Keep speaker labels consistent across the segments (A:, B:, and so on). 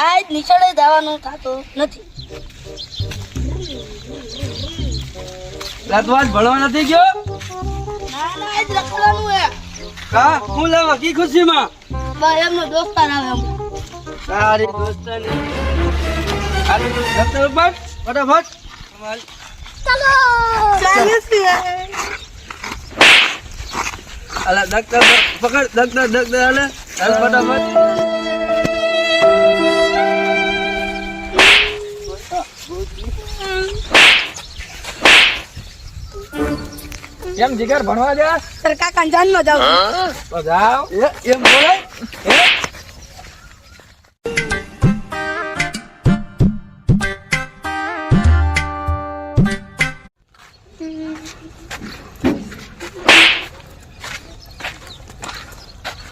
A: આજ નિશાળે જવાનું થતું નથી.
B: રાતવાજ ભણવા નથી ગયો?
A: ના આજ રખડવાનું હે.
B: કા હું લેવા કી ખુશીમાં?
A: બસ એમનો દોસ્તાર આવે એમ.
B: તારી દોસ્તાની આરે દફતર ઉપર ફટાફટ.
A: ચલો ચાલે છે.
B: અલા દફતર પકડ દફતર હાલે ચાલ ફટાફટ. કેમ જીગર ભણવા જા?
A: તાર કાકા જાનમાં જાવ.
B: તો જાવ એમ બોલાય.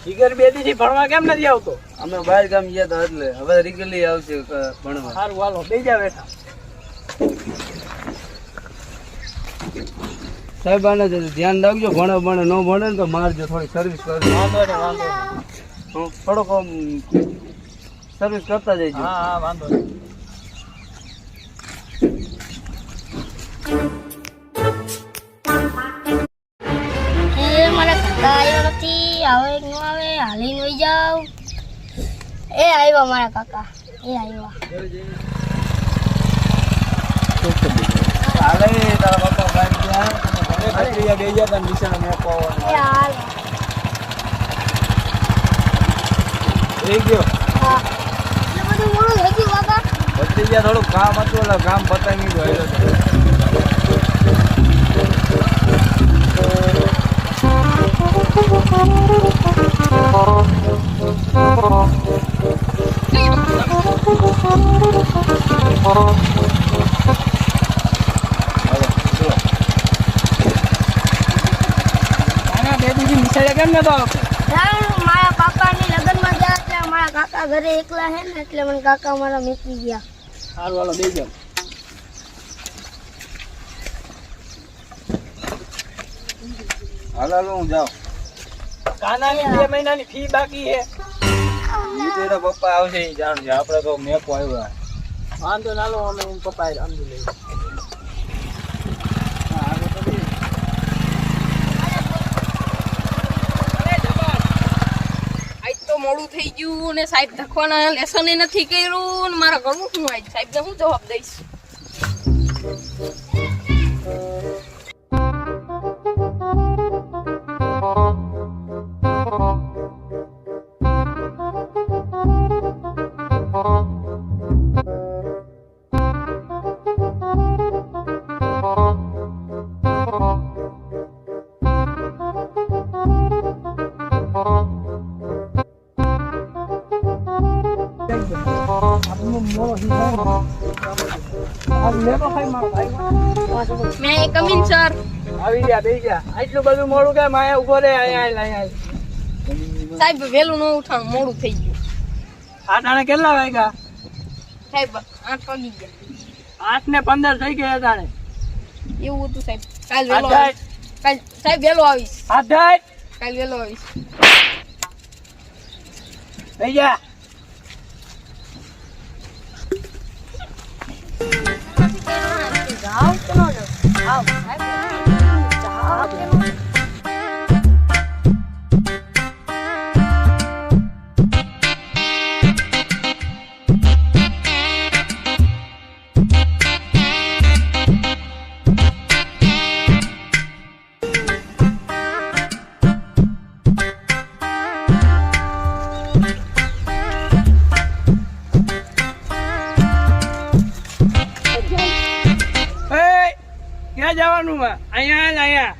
B: જીગર બે દી ભણવા કેમ નથી આવતો? અમે બહાર ગામ ગયા તો એટલે હવે રેગ્યુલર આવશે ભણવા. સારું હાલો બેસી જા બેઠા. સાહેબ આને ધ્યાન રાખજો, ભણે ભણે ન ભણે ને તો મારજો, થોડી સર્વિસ કરજો. વાંધો નહીં થોડોક સર્વિસ કરતા જઈજો. હા વાંધો નહીં.
A: મારા કાકા આવ્યો નથી. આવે કે ન આવે હાલીને વહી જાવ. એ આવ્યા મારા કાકા, એ આવ્યા.
B: હાલે તારા પપ્પા બહાર ગયા ભત્રીજા બે ગયા તને નિશાળે મેકો
A: એ હાલ.
B: થઈ ગયો.
A: હા એટલે બધું મોડું થઈ ગયું કાકા.
B: ભત્રીજા થોડું કામ હતું એટલે કામ પતાવી ગયું.
A: મારા પાપાની લગ્નમાં ગયા એટલે મારા કાકા ઘરે એકલા હે ને એટલે મને કાકા મારા મૂકી ગયા.
B: સારું હાલો બે જાવ. હાલો હું જાઉં. કાનાની 2 મહિનાની ફી બાકી છે. તેરા પપ્પા આવશે એ જાણજો, આપણે તો મેકો આવ્યો. વાંધો ના લો, અમે હું પપ્પા સમજી લઈએ.
C: મોડું થઈ ગયું ને સાહેબ ધખવાના લેસન નથી કર્યું ને મારા ઘરનું શું આજ સાહેબ ને હું જવાબ દઈશ. મેં કમિન સર.
B: આવી ગયા બે ગયા. આટલું બધું મોડું કેમ? આયા ઉભો રે. આયા
C: સાહેબ વહેલું ન ઉઠાણ મોડું થઈ ગયું.
B: આટાણે કેટલા વાગ્યા?
C: સાહેબ 8 વાગી ગયા.
B: 8:15 થઈ ગયા તાણે.
C: એવું હતું સાહેબ. કાલ વહેલો આવીશ. કાલ સાહેબ વહેલો આવીશ. કાલ વહેલો આવીશ.
B: થઈ ગયા.
A: જાવ કે ન જાવ? જાવ સાહેબ. જાવ કે ન જાવ?
B: ક્યાં જવાનું? અહીંયા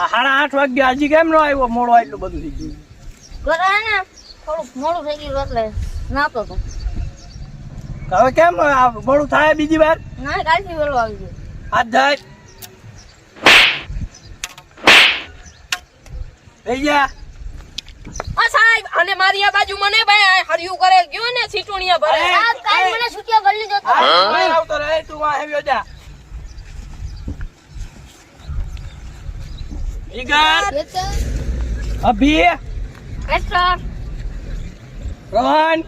B: 8:30 વાગ્યા. હજી કેમ ન આવ્યો? મોડો એટલું બધું થઈ ગયું.
A: ઘરે હે ને થોડુંક મોડું થઈ ગયું એટલે નાતો તો.
B: હવે કેમ મોડું થાય બીજી વાર?
A: ના કાલથી વહેલો આવી ગયો.
B: હાથ જાય થઈ ગયા.
C: સાહેબ અને મારી આ બાજુ મને ભાઈ હરિયું કરે ગયો ને સીટુણિયા ભરે.
A: આ કાલ મને છૂટિયા કરી લીધો તો.
B: આવતો રહે તું. આવ્યો જા. અભી
C: yes sir.
B: Rohan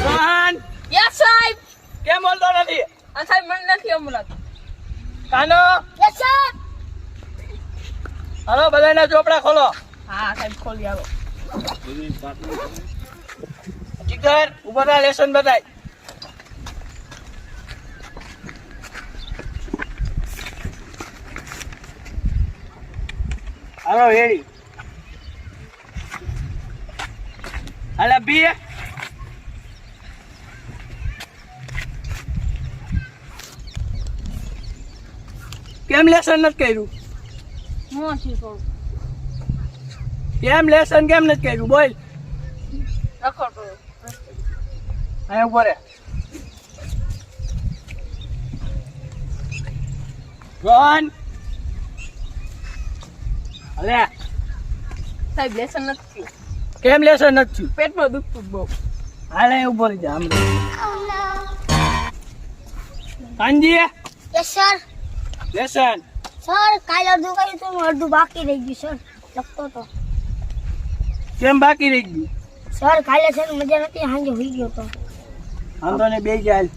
B: Rohan
C: yes સાહેબ.
B: કેમ બોલતો નથી?
C: આ સાહેબ મને નથી સંભળાતું.
B: કાનો
A: યસ સર.
B: હાલો બધાના ચોપડા ખોલો.
C: હા સાહેબ ખોલી આવો.
B: જીગર ઉભો થા, લેસન બતાય. હાલો રેડી. હાલા બી કેમ લેસન નથી કર્યું?
C: હું શું કરું?
B: કેમ લેસન કેમ નથી કર્યું? બોલ.
C: રખો તો.
B: અહીંયા ઉભો રે. રોહન અલે
C: સાહેબ લેસન નથી થયું.
B: કેમ લેસન નથી થયું?
C: પેટમાં દુખતું બહુ.
B: હાલે ઉભો રહી જા. Kanji
A: yes sir.
B: Lesson
A: sir કાલે અડધું કર્યું હતું ને અડધું બાકી રહી ગયું સર. લખતો તો
B: કેમ બાકી રહી ગયું?
A: સર કાલે સર મજા નથી, સાંજે હોઈ ગયો તો.
B: વાંધો ને બે જાય.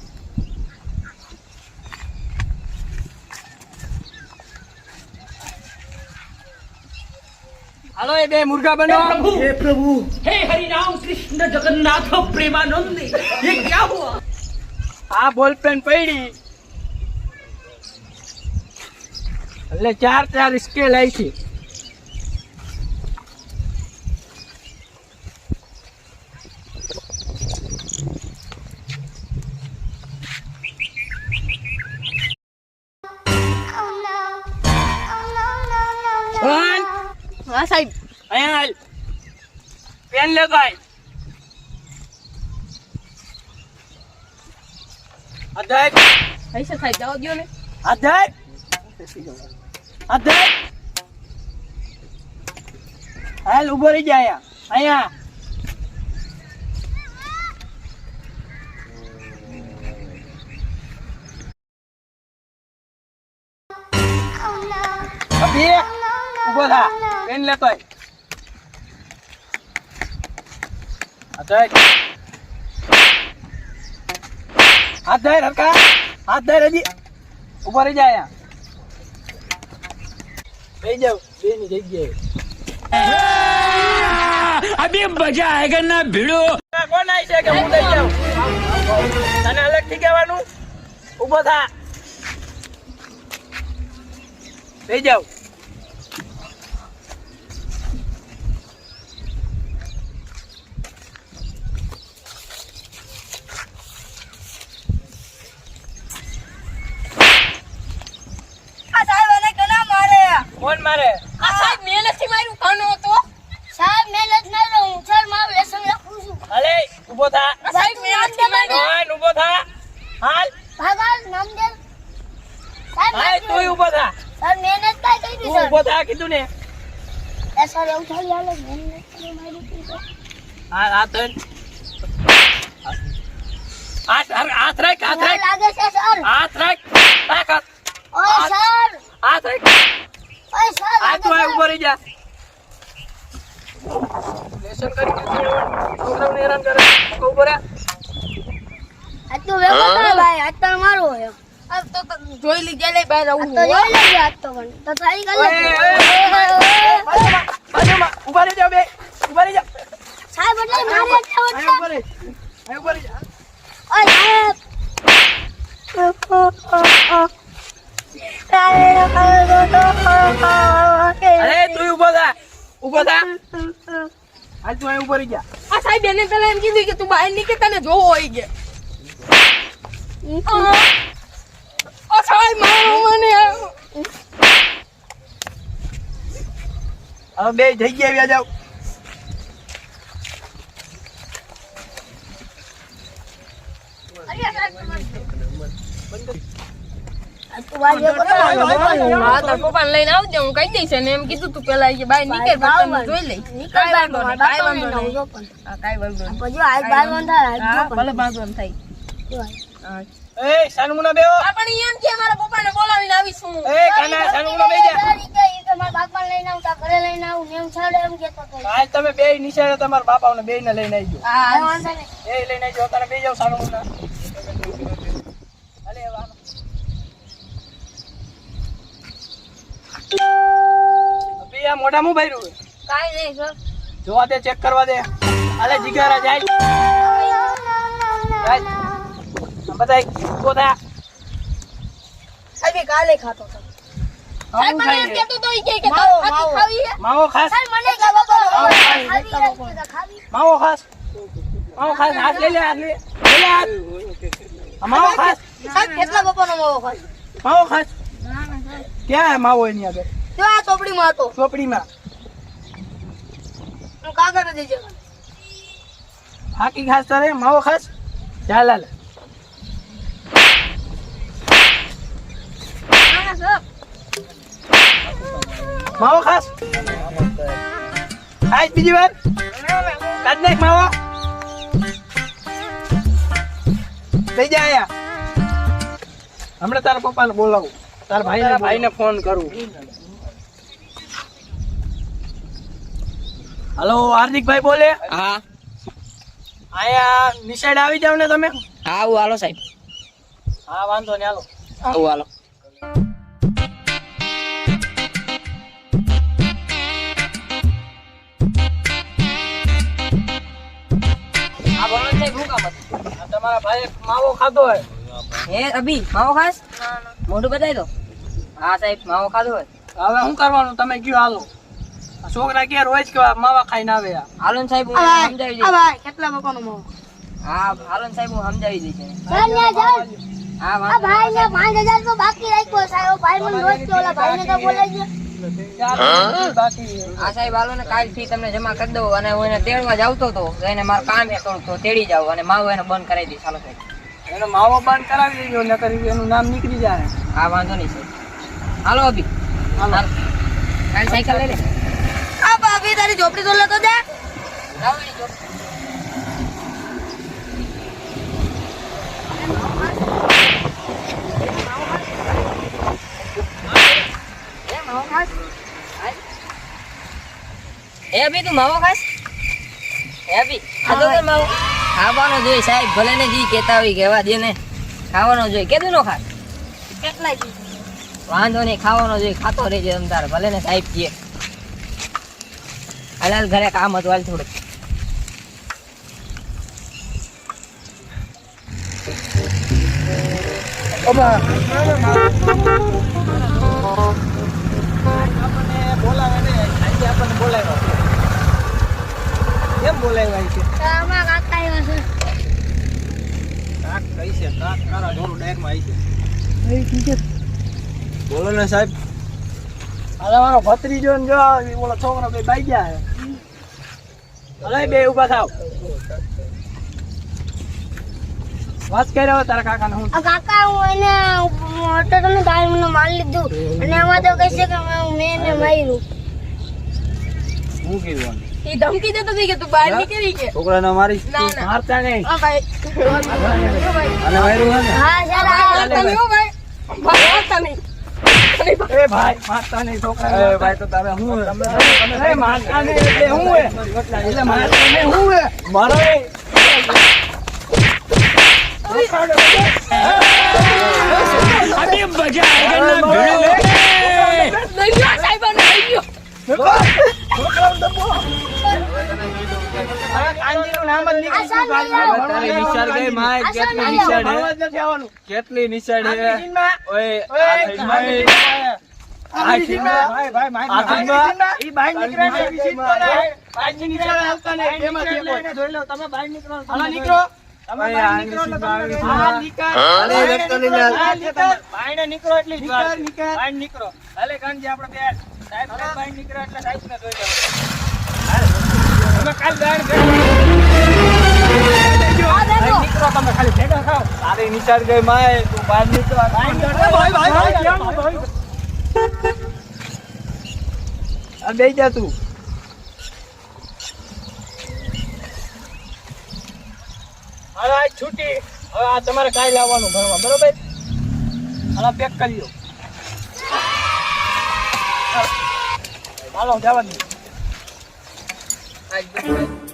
B: હાલો એ બે મુર્ગા બનો.
D: हे प्रभु हे हरि राम कृष्ण जगन्नाथ प्रेमानंद ये क्या हुआ?
B: આ બોલ પેન પડી એટલે 4 સ્કેલ આવી છે. રોહન
C: હા સાહેબ.
B: અહીંયા હાલ. પેન લે ભાઈ. અધાય
C: પૈસા સાહેબ જવા દો ને.
B: અધાય અધાય હાલ ઉભો રહી જા. અહીંયા અભી ઉભો થા. પેન લેતો અધાય હાથ ધર હરકા. હાથ ધર હજી. ઉભો રહી જા. બેસી જાવ બે ની જગ્યાએ.
D: अभी मजा आएगा ना भिड़ो.
B: કોણ આવી છે કે હું દઈ જાઉં? તને અલગ થી કહેવાનું. ઉભો થા. બેસી જાવ.
A: આ સાહેબ એને કેના મારે?
B: કોણ મારે?
C: આ સાહેબ મેં નથી માર્યું. કાનો હતો.
A: સાહેબ મેં નથી માર્યો, હું સર મારું લેસન લખું છું.
B: અલે ઉભો થા.
C: આ સાહેબ મેં નથી માર્યું.
B: રોહન ઉભો થા. હાલ
A: ભાગાલ નામ દે. સાહેબ
B: હાલ તું ઉભો થા.
A: સર મેં નથી કાંઈ
B: તું
A: કર્યું
B: ઉભો થા કીધું ને.
A: સર. એ સર એવું ચાલી હાલે મેં નથી માર્યું કીધું.
B: હાલ હાથ ધર. હાથ રાખ. હાથ
A: ના
B: રાખ.
A: લાગે છે સર.
B: હાથ રાખ. રાખ હાથ.
A: ઓય સર.
B: હાથ રાખ.
A: ઓય સર
B: હાથ તું
A: લાગે
B: આ ઉભો રહી જા. લેસન કરી છોકરાઓને હેરાન કરે. ઉભો રહે.
A: આ તો વેકો કરે ભાઈ, આ તો મારો હોય.
C: આ તો જોઈ લીધે લે બહાર
A: આ
C: આવું
A: તો જોઈ લેજે આ તો પણ. તો ટ્રાય કરી
B: ઓય,
A: લેજે.
B: ઓય, બાજુમાં. ઉભા રહી જાઓ બે. ઉભા રહી જાઓ.
A: સાહેબ એટલે મારે એટલે
B: અહીં ઉભા રહી. અહીં ઉભા રહી જા.
A: ઓય સાહેબ.
B: અરે તું ઉભો થા. ઉભો થા. હાલ તું અહીં ઉભો રહી જા.
C: આ સાહેબ એને પેલા એમ કીધું કે તું બહાર નીકળ તને જોવો હોય કે આ સાહેબ મારો મને
B: હવે બે જગ્યાએ વ્યા જાવ.
C: હા તાર પપ્પાને લઈને આવજે હું કહી દઈશ ને એમ કીધું તું પેલા કે બહાર નીકળ પછી તને જોઈ લઈશ કાંઈ વાંધો નહીં કાંઈ વાંધો નહીં હા કાંઈ વાંધો નહીં હા ભલે વાંધો નહીં થાય હા
B: એ સાનમુના બેહો.
C: પણ એમ કે મારા પપ્પાને બોલાવીને આવીશું
B: એ કાના સાનમુના બેહી જા.
A: મારા બાપા લઈને આવું તારા ઘરે લઈને આવું ને એમ છાડે એમ કેતો તો
B: આજ તમે બે નિશાળે તમારા બાપાઓને બેયને લઈને આવજો.
A: હા વાંધો નહીં
B: એ લઈને આવજો. અત્યારે બે જાવ સાનું મોટા. હાલે હવે આનો. અભી આ મોઢામાં ભર્યું છે.
C: કાઈ નહીં સર.
B: જોવા દે, ચેક કરવા દે. હાલે જીગારા જાય. જાય. આ બધા ઉભો થા.
A: અભી કાલે ખાતો તો
C: સાહેબ
B: આવું
C: મને એમ
B: ખાઈ લે.
C: કહેતો તો ઈ કે
A: માવો,
C: તારે
A: માવો.
C: ખાવી છે?
B: માવો ખાસ.
A: સાહેબ મને કે બાપા ખાવી
B: માવો ખાસ. માવો ખાસ. હાથ લઈ લે, હાથ લે. લઈ લે હાથ. આ માવો ખાસ.
A: સાહેબ કેટલા બાપાનો માવો ખાય
B: માવો ખાસ. ક્યાં હે માવો એની આગળ?
A: જો આ ચોપડીમાં હતો
B: ચોપડીમાં.
A: હું કાગળ દેજો
B: હાકી ખાસ તારે માવો ખાસ. ચાલ હાલ.
C: ના સર.
B: માવો ખાસ. ખાસ બીજી વાર. કાઢ નાખ માવો. લઈ જા આયા. હમણાં તારા પપ્પાને બોલાવું. તારા ભાઈને ફોન કરું. હલો હાર્દિકભાઈ બોલે.
E: હા
B: આયા નિશાળ આવી જાવ ને તમે.
E: હા આવું હાલો સાહેબ
B: હા વાંધો નહીં હાલો.
E: આવું હાલો હા બોલો સાહેબ શું કામ હતું?
B: આ તમારા ભાઈએ માવો ખાધો હોય.
E: હે અભી માવો ખાસ મોઢું બતાવી દો. હા સાહેબ માવો ખાધો હોય.
B: હવે શું કરવાનું તમે કયો હાલો. આ છોકરા કે રોજ કેવા માવા ખાઈને આવે આ.
E: હાલો ને સાહેબ હું સમજાવી
A: આ
E: દઈશ.
A: ભાઈ કેટલા બાપાનો માવો
E: હા હાલો ને સાહેબ હું સમજાવી દઈશ એને.
A: ચાલ ન્યા જાવ
E: હા
A: આ
E: વાંધો
A: ભાઈ ને 5000 તો બાકી રાખ્યો સાહેબ ભાઈ મને રોજ કે ઓલા ભાઈને તો બોલાવી
B: બાકી
E: હા સાહેબ હાલો ને કાલ ફી તમને જમા કરી દઉં અને હું એને તેડવા જ આવતો હતો તો એને મારું કામ એ થોડુંક તો તેડી જાવ અને માવો એને બંધ કરાવી દઈશ. હાલો સાહેબ
B: એનો માવો બંધ કરાવી દેજો નકર એનું નામ નીકળી જાય.
E: હા વાંધો નહીં સાહેબ. હાલો અભી
B: હાલો.
E: હાલો કાલ સાયકલ લઈ લે.
A: આ ભાભી તારી ઝોપડી તો લેતો દે
E: લાવો એની જોબ. એ અભી તું માવો ખાસ? એ અભી ખાધો કે માવો? ખાવાનો જોઈએ સાહેબ ભલે ને જી કેતા હોય કેવા દે ને ખાવાનો જોઈએ. કેદું નો ખાસ?
A: કેટલા
E: વાંધો નહીં ખાવાનો જોઈએ ખાતો રહેજે તમ તારે ભલે ને સાહેબ કીએ. હાલ ઘરે કામ હતું હાલ થોડુંક.
B: આપણને બોલાવે ને આજે આપણને બોલાવ્યા છે. કેમ બોલાવ્યા છે?
A: આમાં કાકા આવ્યા છે
B: કાક કઈ છે કાક તારા ઢોરું ડાયરમાં આવી છે. બોલો ને સાહેબ. અરે મારો ભત્રીજો ને જો ઓલો છોકરો બે બાઈ ગયા છે. અરે બે ઊભા થાવ. વાત કરી રહ્યો તારા કાકાને હું.
A: આ કાકા હું એને હોટલ ગાડી મને માર લીધું અને આમાં તો કહે છે કે મેં એને માર્યું
B: હું કીધું
C: ઈ ધમકી દેતો હતી કે તું બહાર નીકળી કે
B: છોકરાને મારી
C: ના, ના.
B: મારતા નહીં.
C: હા ભાઈ
B: અને માર્યું હે ને?
A: હા સર
C: મારતા નહીં હો ભાઈ મારતા નહીં.
B: એ ભાઈ મારતા નહીં છોકરાને. એ ભાઈ તો તારે હું હે? તમે મારતા નહીં એટલે હું હે? એટલે મારતા નહીં હું હે? મારો નહીં.
D: अभी मजा आएगा ना भिड़ो
C: લઈ લ્યો સાહેબાને લઈ લ્યો.
B: કાંજીનું નામ જ નીકળી ગયું.
A: તારી
B: નિશાળ ગઈ માય. કેટલી નિશાળ હે? કેટલી નિશાળ હે? ઓય આ થઈમાં ઈ બાઈ નીકળે ને વિશિષ્ટ બોલે. બાઈ નિશાળ આવતા ને એમાંથી એક હોય. જોઈ લો તમે બાઈ નીકળો. હાલો નીકળો. તમે બાઈ નીકળો એટલે તમને હા નીકળ. અરે રસ્તો લઈ લે. બાઈને નીકળો એટલી જ વાર. બાઈ નીકળો. હાલે કાંજી આપણે બે સાહેબ બાઈ નીકળો એટલે સાહેબને જોઈ લો. તમે કાલ બાઈ નીકળો તમે ખાલી ભેગા ખાઓ. તારી નિશાળ ગઈ માય તું બહાર નીકળો. આ બેહી જા તું. હવે આ છૂટી. હવે આ તમારે કાલે આવવાનું ભરવા બરોબર. હાલો પેક કરી લો. હાલો જવા દે.
E: આજ